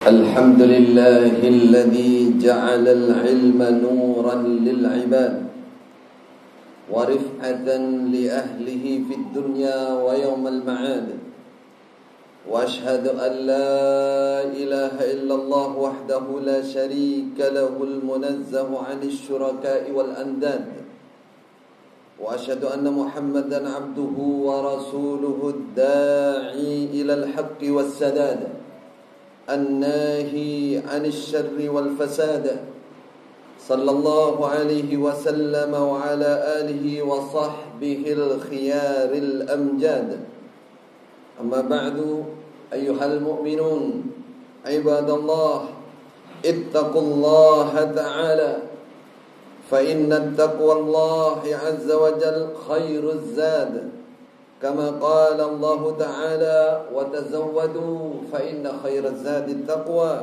الحمد لله الذي جعل العلم نورا للعباد ورفعة لأهله في الدنيا ويوم المعاد وأشهد أن لا إله إلا الله وحده لا شريك له المنزه عن الشركاء والأنداد وأشهد أن محمدا عبده ورسوله الداعي إلى الحق والسداد الناهي عن الشر والفساد صلى الله عليه وسلم وعلى آله وصحبه الخيار الأمجاد أما بعد أيها المؤمنون عباد الله اتقوا الله تعالى فإن التقوى الله عز وجل خير الزاد كما قال الله تعالى وتزودوا فإن خير الزاد التقوى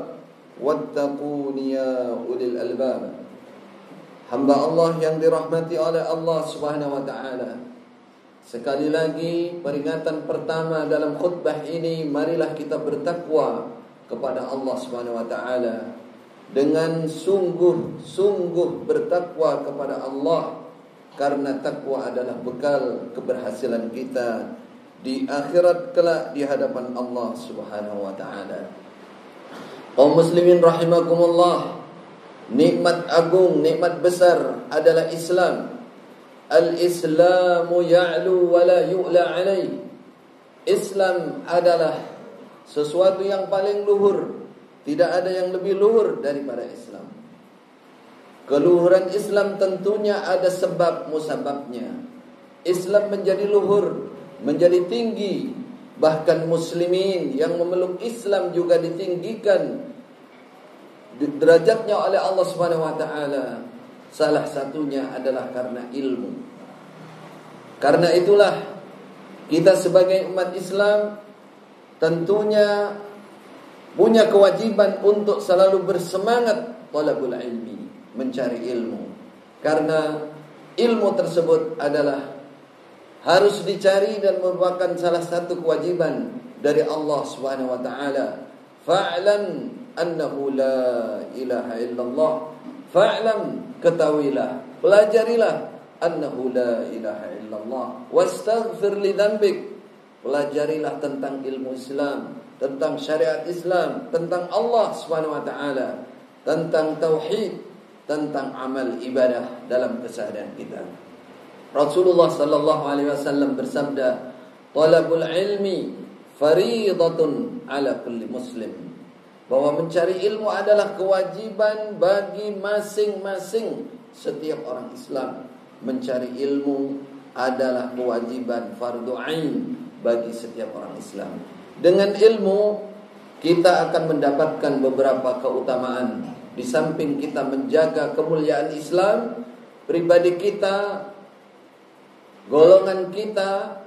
واتقون يا أولي الألباب. Hamba Allah yang dirahmati oleh Allah Subhanahu wa taala. Sekali lagi peringatan pertama dalam khutbah ini, marilah kita bertakwa kepada Allah Subhanahu wa taala dengan sungguh-sungguh bertakwa kepada Allah. Karena takwa adalah bekal keberhasilan kita di akhirat kelak di hadapan Allah Subhanahu wa taala. Kaum muslimin rahimakumullah, nikmat agung, nikmat besar adalah Islam. Al-Islamu ya'lu wa la yu'la alaih. Islam adalah sesuatu yang paling luhur. Tidak ada yang lebih luhur daripada Islam. Keluhuran Islam tentunya ada sebab musababnya. Islam menjadi luhur, menjadi tinggi. Bahkan muslimin yang memeluk Islam juga ditinggikan derajatnya oleh Allah Subhanahu wa taala. Salah satunya adalah karena ilmu. Karena itulah kita sebagai umat Islam tentunya punya kewajiban untuk selalu bersemangat talabul ilmi, mencari ilmu. Karena ilmu tersebut adalah harus dicari dan merupakan salah satu kewajiban dari Allah Subhanahu wa taala. Fa'lam annahu la ilaha illallah. Fa'lam, ketahuilah, pelajarilah annahu la ilaha illallah. Wastaghfir li dzambik. Pelajarilah tentang ilmu Islam, tentang syariat Islam, tentang Allah Subhanahu wa taala, tentang tauhid, tentang amal ibadah dalam keseharian kita. Rasulullah sallallahu alaihi wasallam bersabda, "Talabul ilmi fariidatun ala kulli muslim." Bahwa mencari ilmu adalah kewajiban bagi masing-masing setiap orang Islam. Mencari ilmu adalah kewajiban fardu ain bagi setiap orang Islam. Dengan ilmu kita akan mendapatkan beberapa keutamaan. Di samping kita menjaga kemuliaan Islam, pribadi kita, golongan kita,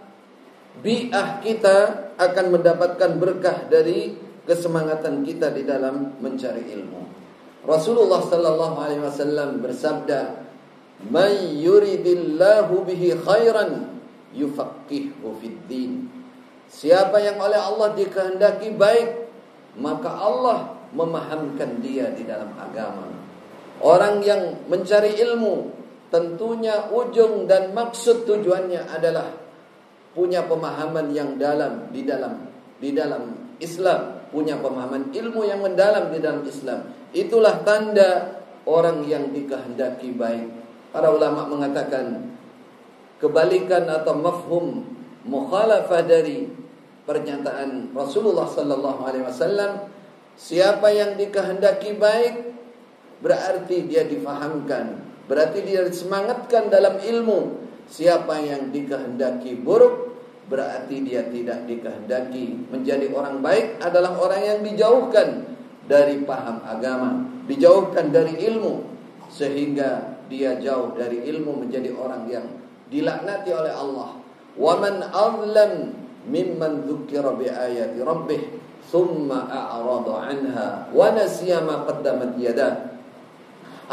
bi'ah kita akan mendapatkan berkah dari kesemangatan kita di dalam mencari ilmu. Rasulullah sallallahu alaihi wasallam bersabda, "May yuridillahu bihi khairan yufaqqihhu fid din." Siapa yang oleh Allah dikehendaki baik, maka Allah memahamkan dia di dalam agama. Orang yang mencari ilmu tentunya ujung dan maksud tujuannya adalah punya pemahaman yang dalam di dalam Islam, punya pemahaman ilmu yang mendalam di dalam Islam. Itulah tanda orang yang dikehendaki baik. Para ulama mengatakan kebalikan atau mafhum mukhalafah dari pernyataan Rasulullah sallallahu alaihi wasallam, siapa yang dikehendaki baik berarti dia difahamkan, berarti dia disemangatkan dalam ilmu. Siapa yang dikehendaki buruk berarti dia tidak dikehendaki. Menjadi orang baik adalah orang yang dijauhkan dari paham agama, dijauhkan dari ilmu, sehingga dia jauh dari ilmu menjadi orang yang dilaknati oleh Allah. Wa man azlam mimman dzukira bi ayati rabbih thumma a'rada anha wa nasiya ma qaddamat yadah.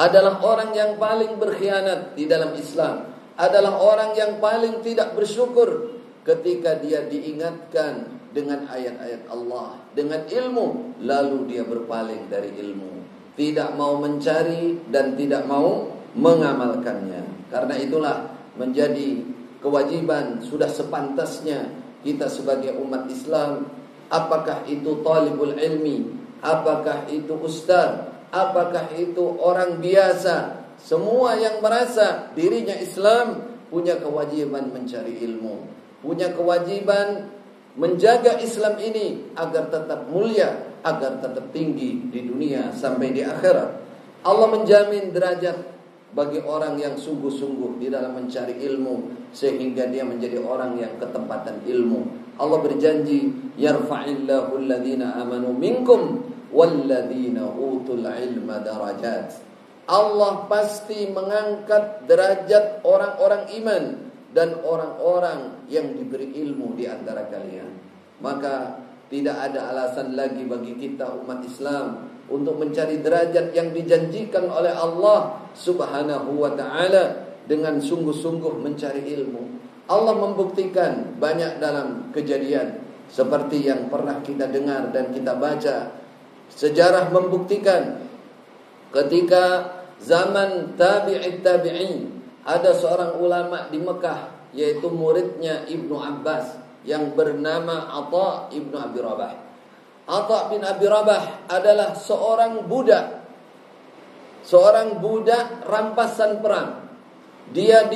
Adalah orang yang paling berkhianat di dalam Islam, adalah orang yang paling tidak bersyukur ketika dia diingatkan dengan ayat-ayat Allah, dengan ilmu, lalu dia berpaling dari ilmu, tidak mau mencari dan tidak mau mengamalkannya. Karena itulah menjadi kewajiban, sudah sepantasnya kita sebagai umat Islam, apakah itu talibul ilmi, apakah itu ustaz, apakah itu orang biasa, semua yang merasa dirinya Islam punya kewajiban mencari ilmu, punya kewajiban menjaga Islam ini agar tetap mulia, agar tetap tinggi di dunia sampai di akhirat. Allah menjamin derajat bagi orang yang sungguh-sungguh di dalam mencari ilmu, sehingga dia menjadi orang yang ketempatan ilmu. Allah berjanji, yarfa'illahu alladhina amanu minkum walladhina utul ilma darajat. Allah pasti mengangkat derajat orang-orang iman dan orang-orang yang diberi ilmu di antara kalian. Maka tidak ada alasan lagi bagi kita umat Islam untuk mencari derajat yang dijanjikan oleh Allah Subhanahu wa ta'ala dengan sungguh-sungguh mencari ilmu. Allah membuktikan banyak dalam kejadian seperti yang pernah kita dengar dan kita baca. Sejarah membuktikan ketika zaman tabi'it tabi'in, ada seorang ulama di Mekah, yaitu muridnya Ibnu Abbas, yang bernama Atha ibnu Abi Rabah. Atha bin Abi Rabah adalah seorang budak rampasan perang. Dia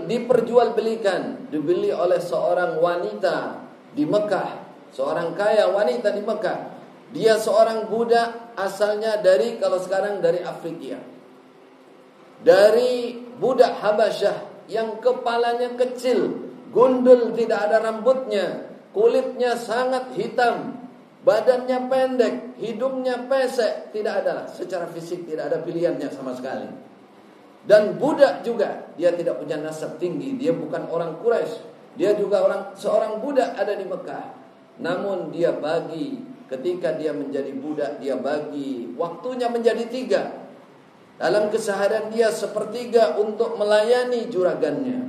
diperjualbelikan, dibeli oleh seorang wanita di Mekah, seorang kaya wanita di Mekah. Dia seorang budak asalnya dari, kalau sekarang dari Afrika, dari budak Habasyah yang kepalanya kecil, gundul, tidak ada rambutnya, kulitnya sangat hitam, badannya pendek, hidungnya pesek, tidak ada, secara fisik tidak ada pilihannya sama sekali. Dan budak juga, dia tidak punya nasab tinggi, dia bukan orang Quraisy, dia juga seorang budak ada di Mekah. Namun dia bagi, ketika dia menjadi budak, dia bagi waktunya menjadi 3. Dalam keseharian dia sepertiga untuk melayani juragannya,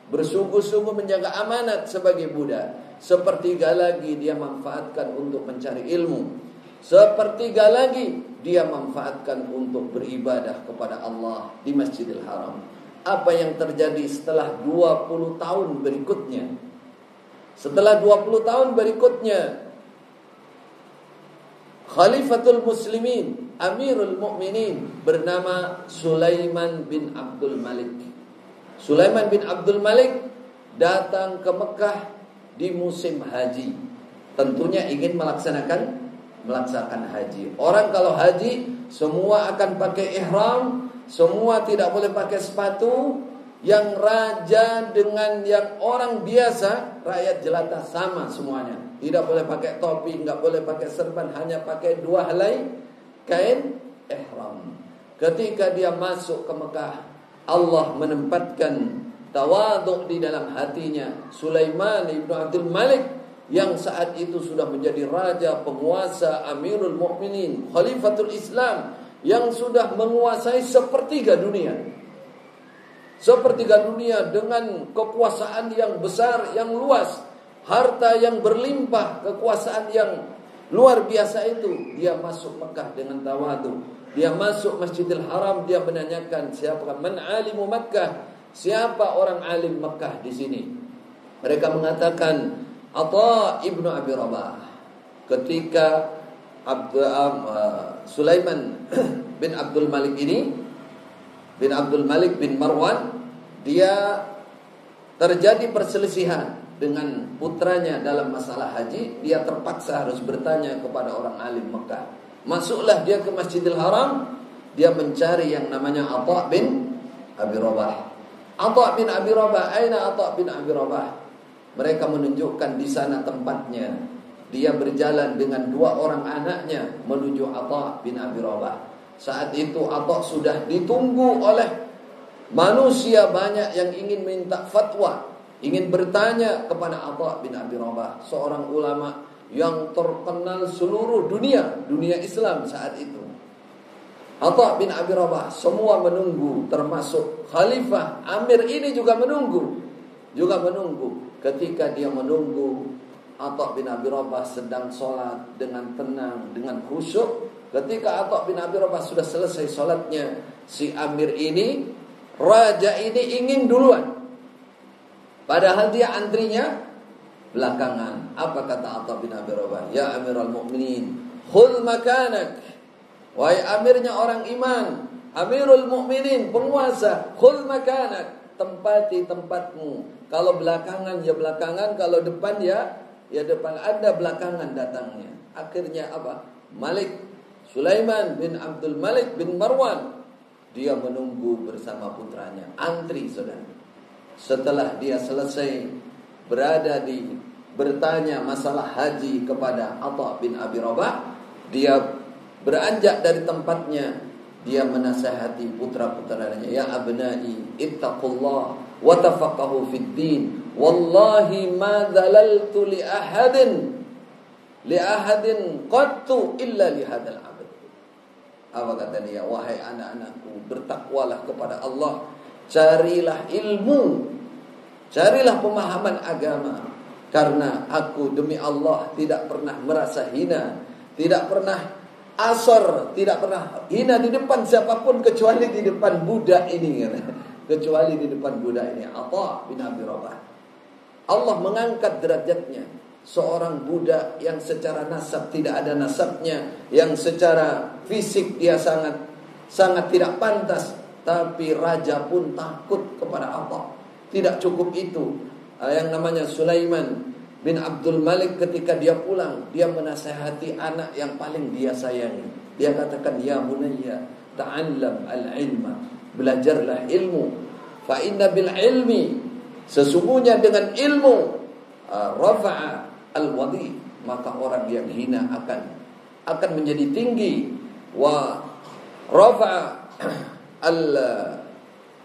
bersungguh-sungguh menjaga amanat sebagai budak. Sepertiga lagi dia manfaatkan untuk mencari ilmu. Sepertiga lagi dia manfaatkan untuk beribadah kepada Allah di Masjidil Haram. Apa yang terjadi setelah 20 tahun berikutnya? Setelah 20 tahun berikutnya, Khalifatul Muslimin, Amirul Mukminin, bernama Sulaiman bin Abdul Malik. Sulaiman bin Abdul Malik datang ke Mekah di musim haji. Tentunya ingin melaksanakan haji. Orang kalau haji semua akan pakai ihram, semua tidak boleh pakai sepatu. Yang raja dengan yang orang biasa, rakyat jelata sama semuanya. Tidak boleh pakai topi, enggak boleh pakai serban, hanya pakai 2 helai kain ihram. Ketika dia masuk ke Mekah, Allah menempatkan tawadhu di dalam hatinya. Sulaiman ibnu Abdul Malik yang saat itu sudah menjadi raja, penguasa, Amirul Mukminin, Khalifatul Islam, yang sudah menguasai sepertiga dunia. Sepertiga dunia dengan kekuasaan yang besar, yang luas, harta yang berlimpah, kekuasaan yang luar biasa itu. Dia masuk Mekah dengan tawadhu. Dia masuk Masjidil Haram, dia menanyakan siapa man alimu Makkah, siapa orang alim Mekah di sini. Mereka mengatakan Atha ibnu Abi Rabah. Ketika Sulaiman bin Abdul Malik ini, bin Abdul Malik bin Marwan, dia terjadi perselisihan dengan putranya dalam masalah haji. Dia terpaksa harus bertanya kepada orang alim Mekah. Masuklah dia ke Masjidil Haram, dia mencari yang namanya Atha bin Abi Rabah. Atha bin Abi Rabah, aina Atha bin Abi Rabah? Mereka menunjukkan di sana tempatnya. Dia berjalan dengan 2 orang anaknya menuju Atha bin Abi Rabah. Saat itu Atha sudah ditunggu oleh manusia banyak yang ingin minta fatwa, ingin bertanya kepada Atha bin Abi Rabah, seorang ulama yang terkenal seluruh dunia Islam saat itu. Atha bin Abi Rabah, semua menunggu, termasuk Khalifah Amir ini juga menunggu. ketika dia menunggu Atha bin Abi Rabah sedang sholat dengan tenang, dengan khusyuk. Ketika Atha bin Abi Rabah sudah selesai sholatnya, si amir ini, raja ini ingin duluan, padahal dia antrinya belakangan. Apa kata Atha bin Abi Rabah? Ya Amirul Mukminin, khul makanak. Wahai amirnya orang iman, Amirul Mukminin, penguasa, khul makanak, tempati tempatmu. Kalau belakangan ya belakangan, kalau depan ya depan. Anda belakangan datangnya. Akhirnya apa? Malik Sulaiman bin Abdul Malik bin Marwan, dia menunggu bersama putranya, antri saudara. Setelah dia selesai bertanya masalah haji kepada Atha bin Abi Rabah, dia beranjak dari tempatnya, dia menasihati putra-putranya, ya abnai ittaqullah wa tafaqahu fid din, wallahi ma dhalaltu li ahadin qattu illa li hadzal abd. Apa kata dia? Wahai anak-anakku, bertakwalah kepada Allah, carilah ilmu, carilah pemahaman agama, karena aku demi Allah tidak pernah merasa hina, tidak pernah tidak pernah hina di depan siapapun kecuali di depan budak ini, kecuali di depan budak ini, Atha bin Abi Rabah. Allah mengangkat derajatnya. Seorang budak yang secara nasab tidak ada nasabnya, yang secara fisik dia sangat tidak pantas, tapi raja pun takut kepada Atha. Tidak cukup itu, yang namanya Sulaiman bin Abdul Malik ketika dia pulang, dia menasihati anak yang paling dia sayangi. Dia katakan, ya bunayya ta'allam al-ilma, belajarlah ilmu, fa inna bil ilmi, sesungguhnya dengan ilmu, rafa'a al-wadi, maka orang yang hina akan menjadi tinggi, wa rafa'a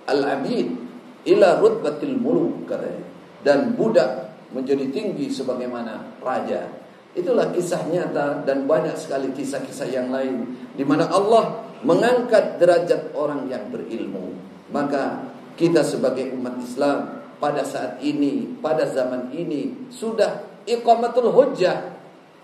al-abid ila rutbatil muluk, katanya, dan budak menjadi tinggi sebagaimana raja. Itulah kisah nyata, dan banyak sekali kisah-kisah yang lain di mana Allah mengangkat derajat orang yang berilmu. Maka kita sebagai umat Islam pada saat ini, pada zaman ini, sudah iqamatul hujjah,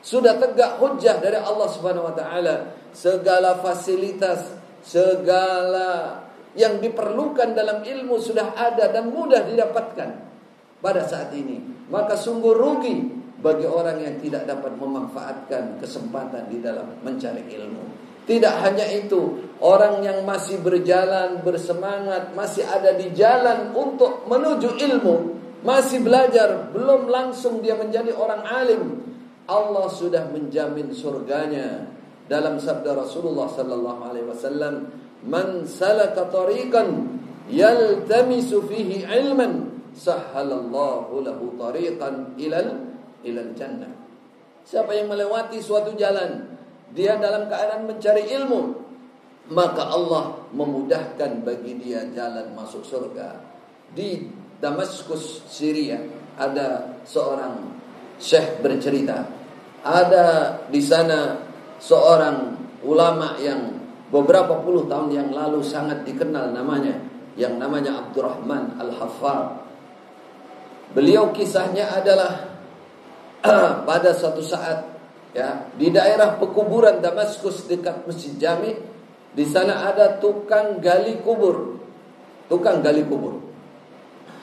sudah tegak hujjah dari Allah Subhanahu wa taala. Segala fasilitas, segala yang diperlukan dalam ilmu sudah ada dan mudah didapatkan pada saat ini. Maka sungguh rugi bagi orang yang tidak dapat memanfaatkan kesempatan di dalam mencari ilmu. Tidak hanya itu, orang yang masih berjalan, bersemangat, masih ada di jalan untuk menuju ilmu, masih belajar, belum langsung dia menjadi orang alim, Allah sudah menjamin surganya. Dalam sabda Rasulullah sallallahu alaihi wasallam, "Man salaka tariqan yaltamisu fihi ilman, sahhalallahu lahu tariqan ilal jannah." Siapa yang melewati suatu jalan, dia dalam keadaan mencari ilmu, maka Allah memudahkan bagi dia jalan masuk surga. Di Damaskus, Syria, ada seorang syekh bercerita, ada di sana seorang ulama yang beberapa puluh tahun yang lalu sangat dikenal namanya, yang namanya Abdurrahman Al-Haffar. Beliau kisahnya adalah pada suatu saat, ya, di daerah pekuburan Damaskus dekat Masjid Jami, di sana ada tukang gali kubur.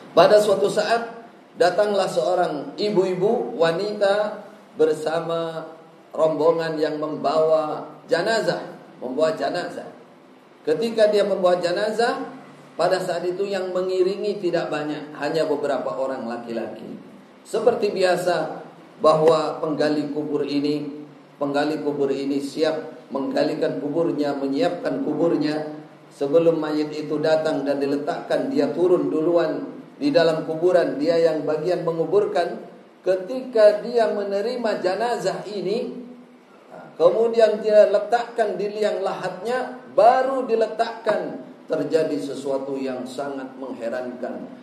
Pada suatu saat datanglah seorang ibu-ibu wanita bersama rombongan yang membawa jenazah. Ketika dia membawa jenazah, pada saat itu yang mengiringi tidak banyak, hanya beberapa orang laki-laki. Seperti biasa, bahwa penggali kubur ini siap menggalikan kuburnya, menyiapkan kuburnya. Sebelum mayit itu datang dan diletakkan, dia turun duluan di dalam kuburan, dia yang bagian menguburkan. Ketika dia menerima jenazah ini, kemudian dia letakkan di liang lahatnya, baru diletakkan, terjadi sesuatu yang sangat mengherankan.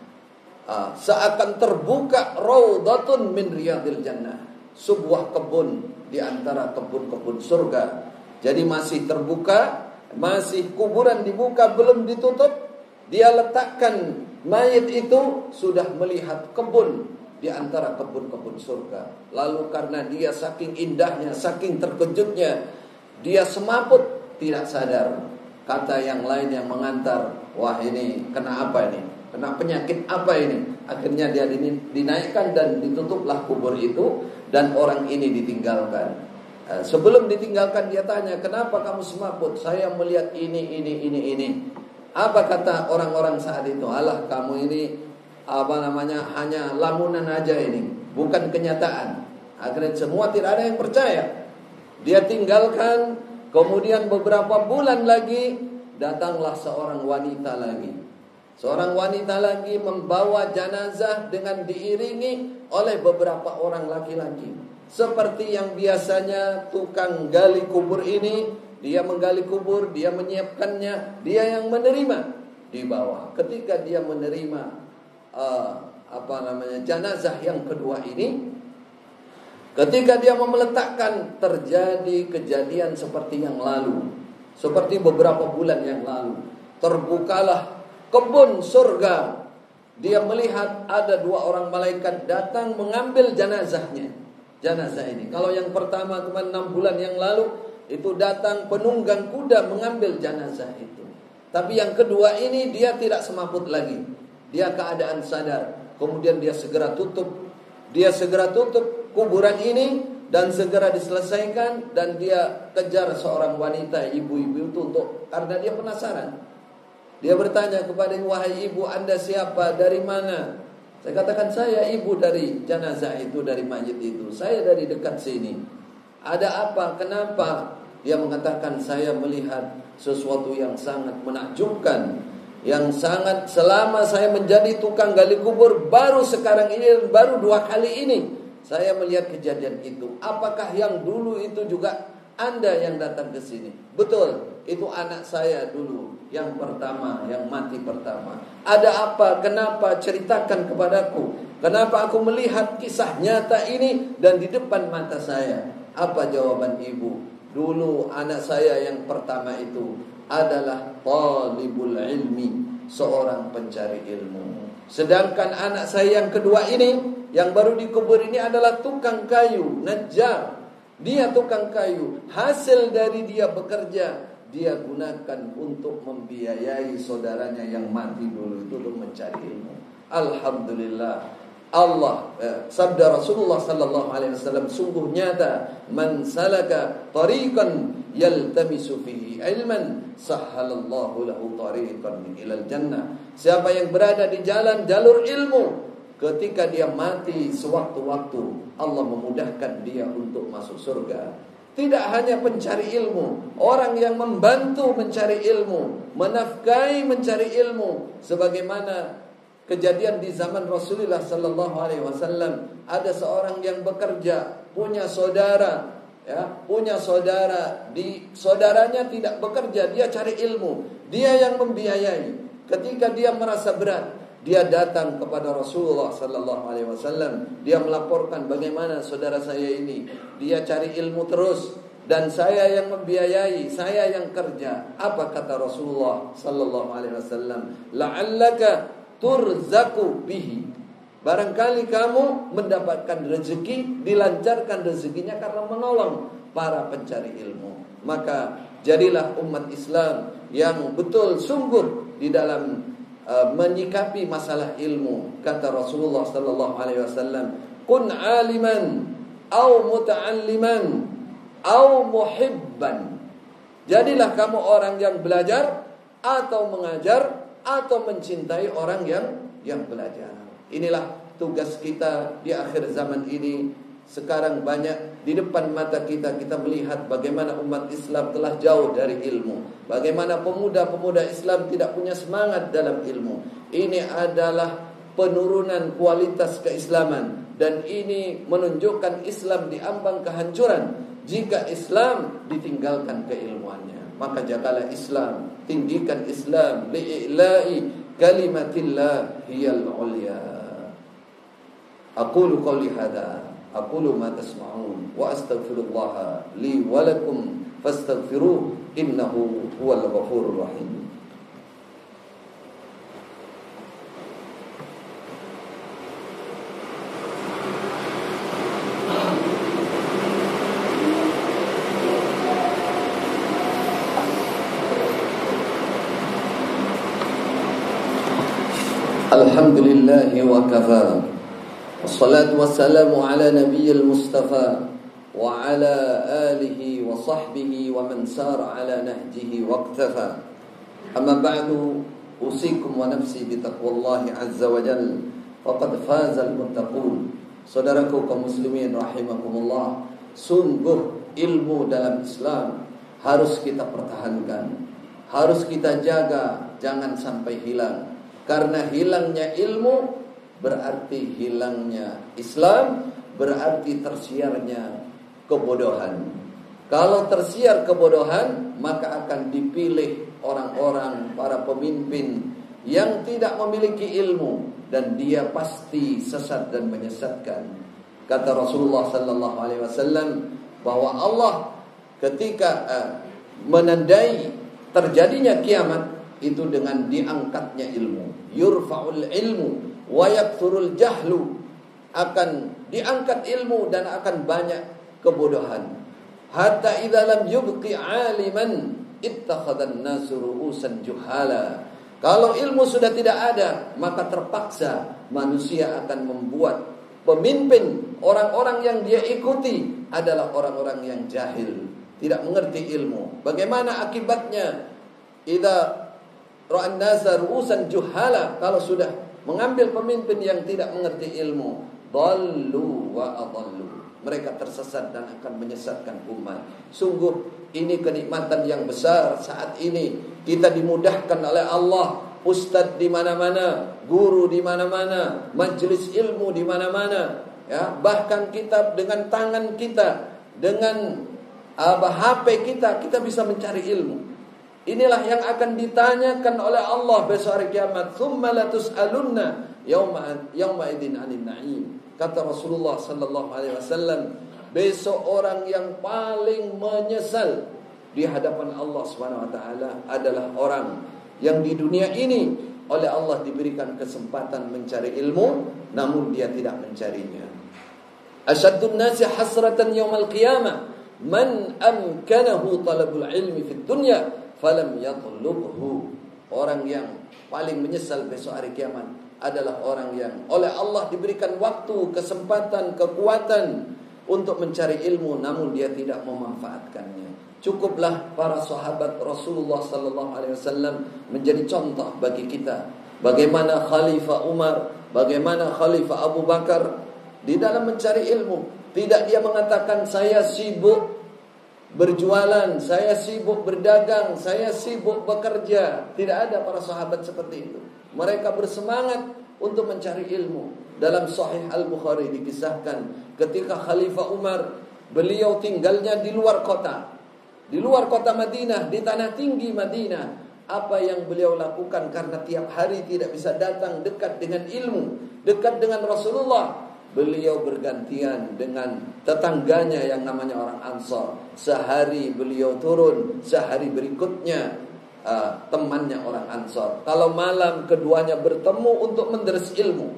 Seakan terbuka raudhatun min riyadil jannah, sebuah kebun di antara kebun-kebun surga. Jadi masih terbuka, masih kuburan dibuka, belum ditutup. Dia letakkan mayit itu, sudah melihat kebun di antara kebun-kebun surga. Lalu karena dia saking indahnya, saking terkejutnya, dia semaput tidak sadar. Kata yang lain yang mengantar, wah ini kena apa ini? Kena penyakit apa ini? Akhirnya dia dinaikkan dan ditutuplah kubur itu, dan orang ini ditinggalkan. Sebelum ditinggalkan dia tanya, kenapa kamu semaput? Saya melihat ini. Apa kata orang-orang saat itu? Alah, kamu ini hanya lamunan aja ini, bukan kenyataan. Akhirnya semua tidak ada yang percaya. Dia tinggalkan. Kemudian beberapa bulan lagi datanglah seorang wanita lagi. Seorang wanita lagi membawa jenazah dengan diiringi oleh beberapa orang laki-laki. Seperti yang biasanya tukang gali kubur ini, dia menggali kubur, dia menyiapkannya, dia yang menerima di bawah. Ketika dia menerima jenazah yang kedua ini, ketika dia mau meletakkan, terjadi kejadian seperti yang lalu, seperti beberapa bulan yang lalu. Terbukalah kebun surga. Dia melihat ada 2 orang malaikat datang mengambil jenazahnya. Jenazah ini, kalau yang pertama cuma 6 bulan yang lalu, itu datang penunggang kuda mengambil jenazah itu. Tapi yang kedua ini dia tidak semaput lagi. Dia keadaan sadar. Kemudian dia segera tutup kuburan ini dan segera diselesaikan, dan dia kejar seorang wanita, ibu-ibu itu karena dia penasaran. Dia bertanya kepada, wahai ibu, Anda siapa? Dari mana? Saya katakan, saya ibu dari jenazah itu, dari mayit itu. Saya dari dekat sini. Ada apa? Kenapa? Dia mengatakan, saya melihat sesuatu yang sangat menakjubkan, yang sangat, selama saya menjadi tukang gali kubur, baru sekarang ini, baru 2 kali ini saya melihat kejadian itu. Apakah yang dulu itu juga Anda yang datang ke sini? Betul, itu anak saya dulu, yang pertama, yang mati pertama. Ada apa? Kenapa? Ceritakan kepadaku. Kenapa aku melihat kisah nyata ini dan di depan mata saya? Apa jawaban ibu? Dulu anak saya yang pertama itu adalah talibul ilmi, seorang pencari ilmu. Sedangkan anak saya yang kedua ini, yang baru dikubur ini, adalah tukang kayu, najjar. Dia tukang kayu. Hasil dari dia bekerja, dia gunakan untuk membiayai saudaranya yang mati dulu itu untuk mencari ilmu. Alhamdulillah. Sabda Rasulullah sallallahu alaihi wasallam sungguh nyata, man salaka tariqan yaltamisu fihi ilman sahhalallahu lahu tariqan ilal jannah. Siapa yang berada di jalan jalur ilmu, ketika dia mati sewaktu-waktu, Allah memudahkan dia untuk masuk surga. Tidak hanya pencari ilmu, orang yang membantu mencari ilmu, menafkahi mencari ilmu, sebagaimana kejadian di zaman Rasulullah sallallahu alaihi wasallam. Ada seorang yang bekerja, punya saudara, saudaranya tidak bekerja, dia cari ilmu, dia yang membiayai. Ketika dia merasa berat, dia datang kepada Rasulullah sallallahu alaihi wasallam. Dia melaporkan, bagaimana saudara saya ini, dia cari ilmu terus dan saya yang membiayai, saya yang kerja. Apa kata Rasulullah sallallahu alaihi wasallam? La'allaka turzaku bihi. Barangkali kamu mendapatkan rezeki, dilancarkan rezekinya karena menolong para pencari ilmu. Maka jadilah umat Islam yang betul sungguh di dalam menyikapi masalah ilmu. Kata Rasulullah sallallahu alaihi wasallam, kun aliman au muta'alliman au muhibban. Jadilah kamu orang yang belajar atau mengajar atau mencintai orang yang belajar. Inilah tugas kita di akhir zaman ini. Sekarang banyak di depan mata kita melihat bagaimana umat Islam telah jauh dari ilmu. Bagaimana pemuda-pemuda Islam tidak punya semangat dalam ilmu. Ini adalah penurunan kualitas keislaman. Dan ini menunjukkan Islam diambang kehancuran jika Islam ditinggalkan keilmuannya. Maka jagalah Islam, tinggikan Islam, li'ila'i kalimatillah hiyal ulya. Aqulu qawli hadha, aqulu ma tasma'un, wa astaghfirullah li wa lakum fastaghfiruh, innahu huwal ghafurur rahim. Alhamdulillah wa kafa. Wassalatu wassalamu ala nabiyil mustafa wa ala alihi wa sahbihi wa man sara ala nahjihi waqtafa. Amma ba'du, usikum wa nafsi bi taqwallahi azza wa jalla. Faqad fazal muttaqun. Saudaraku kaum muslimin rahimakumullah, sungguh ilmu dalam Islam harus kita pertahankan, harus kita jaga, jangan sampai hilang. Karena hilangnya ilmu berarti hilangnya Islam, berarti tersiarnya kebodohan. Kalau tersiar kebodohan, maka akan dipilih orang-orang, para pemimpin yang tidak memiliki ilmu, dan dia pasti sesat dan menyesatkan. Kata Rasulullah sallallahu alaihi wasallam bahwa Allah ketika menandai terjadinya kiamat itu dengan diangkatnya ilmu. Yurfa'ul ilmu wa yakthurul jahlu. Akan diangkat ilmu dan akan banyak kebodohan. Hatta idza lam yubqi 'aliman ittakhadhan nasu ru'usan juhala. Kalau ilmu sudah tidak ada, maka terpaksa manusia akan membuat pemimpin, orang-orang yang dia ikuti adalah orang-orang yang jahil, tidak mengerti ilmu. Bagaimana akibatnya? Idza ra'an nasa ru'usan juhala, kalau sudah mengambil pemimpin yang tidak mengerti ilmu, dhallu wa adallu, mereka tersesat dan akan menyesatkan umat. Sungguh ini kenikmatan yang besar saat ini. Kita dimudahkan oleh Allah, ustadz di mana-mana, guru di mana-mana, majelis ilmu di mana-mana, ya, bahkan kita dengan tangan kita, dengan HP kita bisa mencari ilmu. Inilah yang akan ditanyakan oleh Allah besok hari kiamat. Tsumma latus'alunna yauma idzin 'anil na'im. Kata Rasulullah sallallahu alaihi wasallam, besok orang yang paling menyesal di hadapan Allah Subhanahu wa taala adalah orang yang di dunia ini oleh Allah diberikan kesempatan mencari ilmu, namun dia tidak mencarinya. Asyaddun nasi hasratan yaumal qiyamah man amkanahu talabul ilmi fid dunya falam yatlubhu. Orang yang paling menyesal besok hari kiamat adalah orang yang oleh Allah diberikan waktu, kesempatan, kekuatan untuk mencari ilmu, namun dia tidak memanfaatkannya. Cukuplah para sahabat Rasulullah sallallahu alaihi wasallam menjadi contoh bagi kita. Bagaimana Khalifah Umar, bagaimana Khalifah Abu Bakar di dalam mencari ilmu. Tidak dia mengatakan saya sibuk berjualan, saya sibuk berdagang, saya sibuk bekerja. Tidak ada para sahabat seperti itu. Mereka bersemangat untuk mencari ilmu. Dalam Sahih Al-Bukhari dikisahkan ketika Khalifah Umar, beliau tinggalnya di luar kota, di luar kota Madinah, di tanah tinggi Madinah. Apa yang beliau lakukan? Karena tiap hari tidak bisa datang dekat dengan ilmu, dekat dengan Rasulullah, beliau bergantian dengan tetangganya yang namanya orang Ansar. Sehari beliau turun, sehari berikutnya temannya orang Ansar. Kalau malam keduanya bertemu untuk menderis ilmu,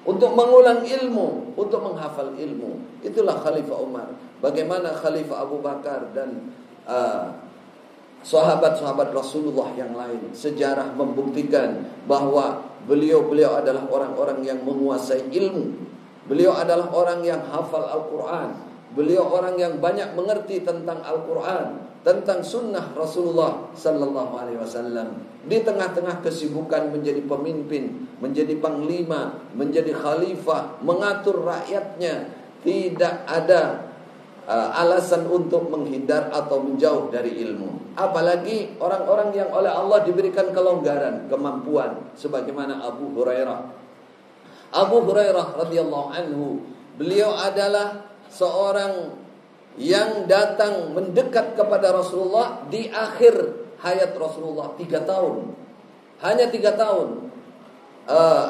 untuk mengulang ilmu, untuk menghafal ilmu. Itulah Khalifah Umar. Bagaimana Khalifah Abu Bakar dan sahabat-sahabat Rasulullah yang lain. Sejarah membuktikan bahwa beliau-beliau adalah orang-orang yang menguasai ilmu. Beliau adalah orang yang hafal Al-Quran. Beliau orang yang banyak mengerti tentang Al-Quran, tentang sunnah Rasulullah sallallahu alaihi wasallam. Di tengah-tengah kesibukan menjadi pemimpin, menjadi panglima, menjadi khalifah, mengatur rakyatnya, tidak ada alasan untuk menghindar atau menjauh dari ilmu. Apalagi orang-orang yang oleh Allah diberikan kelonggaran, kemampuan, sebagaimana Abu Hurairah. Abu Hurairah radhiyallahu anhu, beliau adalah seorang yang datang mendekat kepada Rasulullah di akhir hayat Rasulullah 3 tahun. Hanya 3 tahun.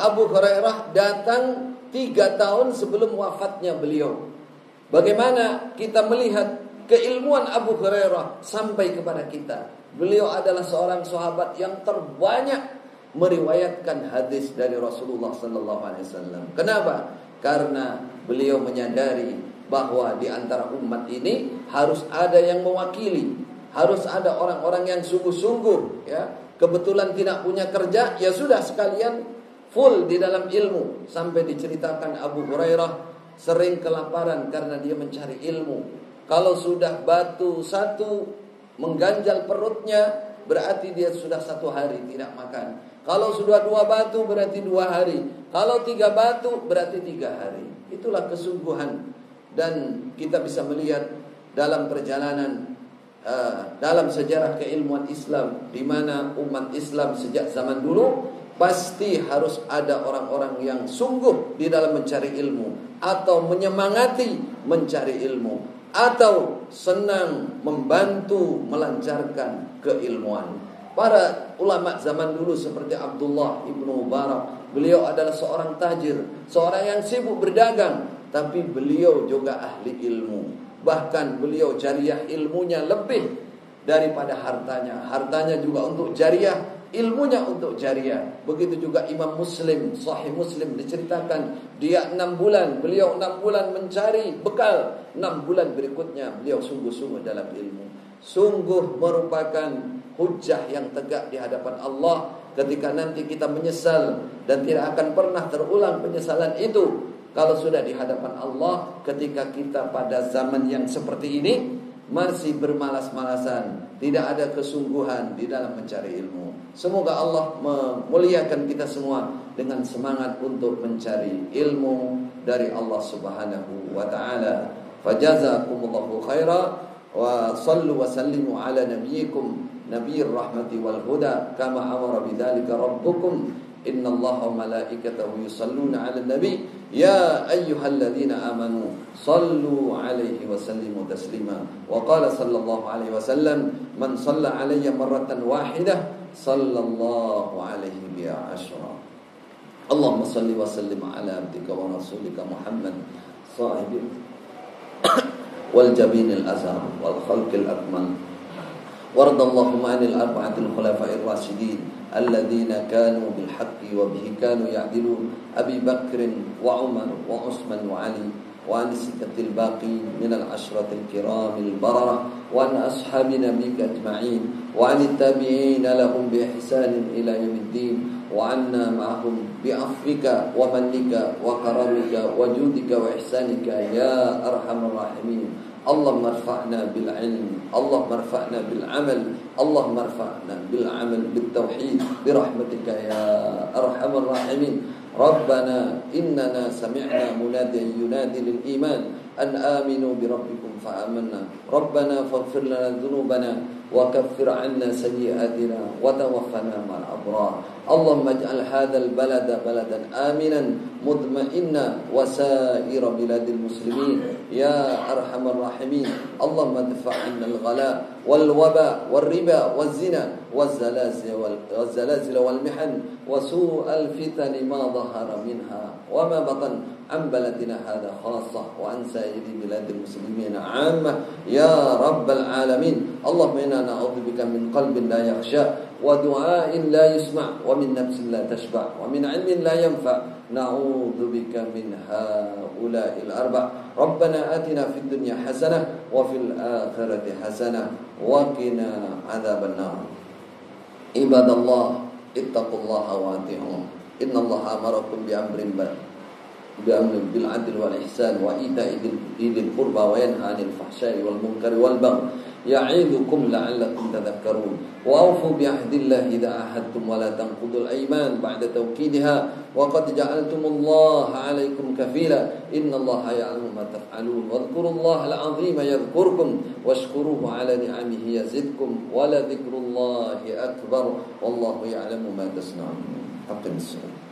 Abu Hurairah datang 3 tahun sebelum wafatnya beliau. Bagaimana kita melihat keilmuan Abu Hurairah sampai kepada kita? Beliau adalah seorang sahabat yang terbanyak meriwayatkan hadis dari Rasulullah sallallahu alaihi wasallam. Kenapa? Karena beliau menyadari bahwa di antara umat ini harus ada yang mewakili, harus ada orang-orang yang sungguh-sungguh, ya. Kebetulan tidak punya kerja, ya sudah sekalian full di dalam ilmu. Sampai diceritakan Abu Hurairah sering kelaparan karena dia mencari ilmu. Kalau sudah batu satu mengganjal perutnya, berarti dia sudah 1 hari tidak makan. Kalau sudah 2 batu berarti 2 hari. Kalau 3 batu berarti 3 hari. Itulah kesungguhan. Dan kita bisa melihat dalam perjalanan dalam sejarah keilmuan Islam, di mana umat Islam sejak zaman dulu pasti harus ada orang-orang yang sungguh di dalam mencari ilmu, atau menyemangati mencari ilmu, atau senang membantu melancarkan keilmuan. Para ulama zaman dulu seperti Abdullah ibnu Mubarak, beliau adalah seorang tajir, seorang yang sibuk berdagang, tapi beliau juga ahli ilmu. Bahkan beliau jariah ilmunya lebih daripada hartanya. Hartanya juga untuk jariah, ilmunya untuk jariah. Begitu juga Imam Muslim, Sahih Muslim diceritakan, dia 6 bulan, beliau 6 bulan mencari bekal. 6 bulan berikutnya beliau sungguh-sungguh dalam ilmu. Sungguh merupakan hujjah yang tegak di hadapan Allah ketika nanti kita menyesal, dan tidak akan pernah terulang penyesalan itu kalau sudah di hadapan Allah, ketika kita pada zaman yang seperti ini masih bermalas-malasan, tidak ada kesungguhan di dalam mencari ilmu. Semoga Allah memuliakan kita semua dengan semangat untuk mencari ilmu dari Allah Subhanahu wa taala. Fajazakumullahu khaira wa sallu wa sallimu ala nabiyyikum nabiyir rahmati wal huda kama amara bidzalika rabbukum. Inna Allaha wa malaikatahu yusalluna 'alan nabi ya ayyuhalladzina amanu sallu 'alaihi wa sallimu taslima. Wa qala sallallahu 'alaihi wasallam man shalla 'alayya marratan wahidah sallallahu 'alaihi biha asyra. Allahumma salli wa sallim 'ala abdika wa rasulika Muhammad sahibi wal jabinil azhar wal khalqil akmal. وارض اللهم عن الأربعة الخلفاء الراشدين الذين كانوا بالحق وبه كانوا يعدلون أبي بكر وعمر وعثمان وعلي وعن الستة الباقين من العشرة الكرام البررة وعن أصحاب نبيك أجمعين وعن التابعين لهم بإحسان إلى يوم الدين وعنا معهم بعفوك ومنك وكرمك وجودك وإحسانك يا أرحم الراحمين. اللهم ارفعنا بالعلم، اللهم ارفعنا بالعمل، اللهم ارفعنا بالعمل بالتوحيد برحمتك يا أرحم الراحمين. ربنا إننا سمعنا مناديا ينادي للإيمان أن آمنوا بربكم فآمنا ربنا فاغفر لنا ذنوبنا وكفر عنا سيئاتنا وتوفنا مع الأبرار. اللهم اجعل هذا البلد بلدا آمنا مطمئنا وسائر بلاد المسلمين يا أرحم الراحمين. اللهم ادفع عنا الغلاء والوباء والربا والزنا والزلازل والمحن وسوء الفتن ما ظهر منها وما بطن عن بلدنا هذا خاصة وعن سائر بلاد المسلمين عامة يا رب العالمين. اللهم إنا نعوذ بك من قلب لا يخشى ودعاء لا يسمع ومن نفس لا تشبع ومن علم لا ينفع. نعوذ بك من هؤلاء الأربع. ربنا آتنا في الدنيا حسنة وفي الآخرة حسنة وقنا عذاب النار. عباد الله اتقوا الله وأطيعوه إن الله أمركم بأمر بالعدل والإحسان وإيتاء ذي القربى وينهى عن الفحشاء والمنكر والبغي يعظكم لعلكم تذكرون. وأوفوا بعهد الله إذا عاهدتم ولا تنقضوا الأيمان بعد توكيدها وقد جعلتم الله عليكم كفيلا إن الله يعلم ما تفعلون. واذكروا الله العظيم يذكركم واشكروه على نعمه يزدكم ولذكر الله أكبر والله يعلم ما تصنعون. أقم الصلاة.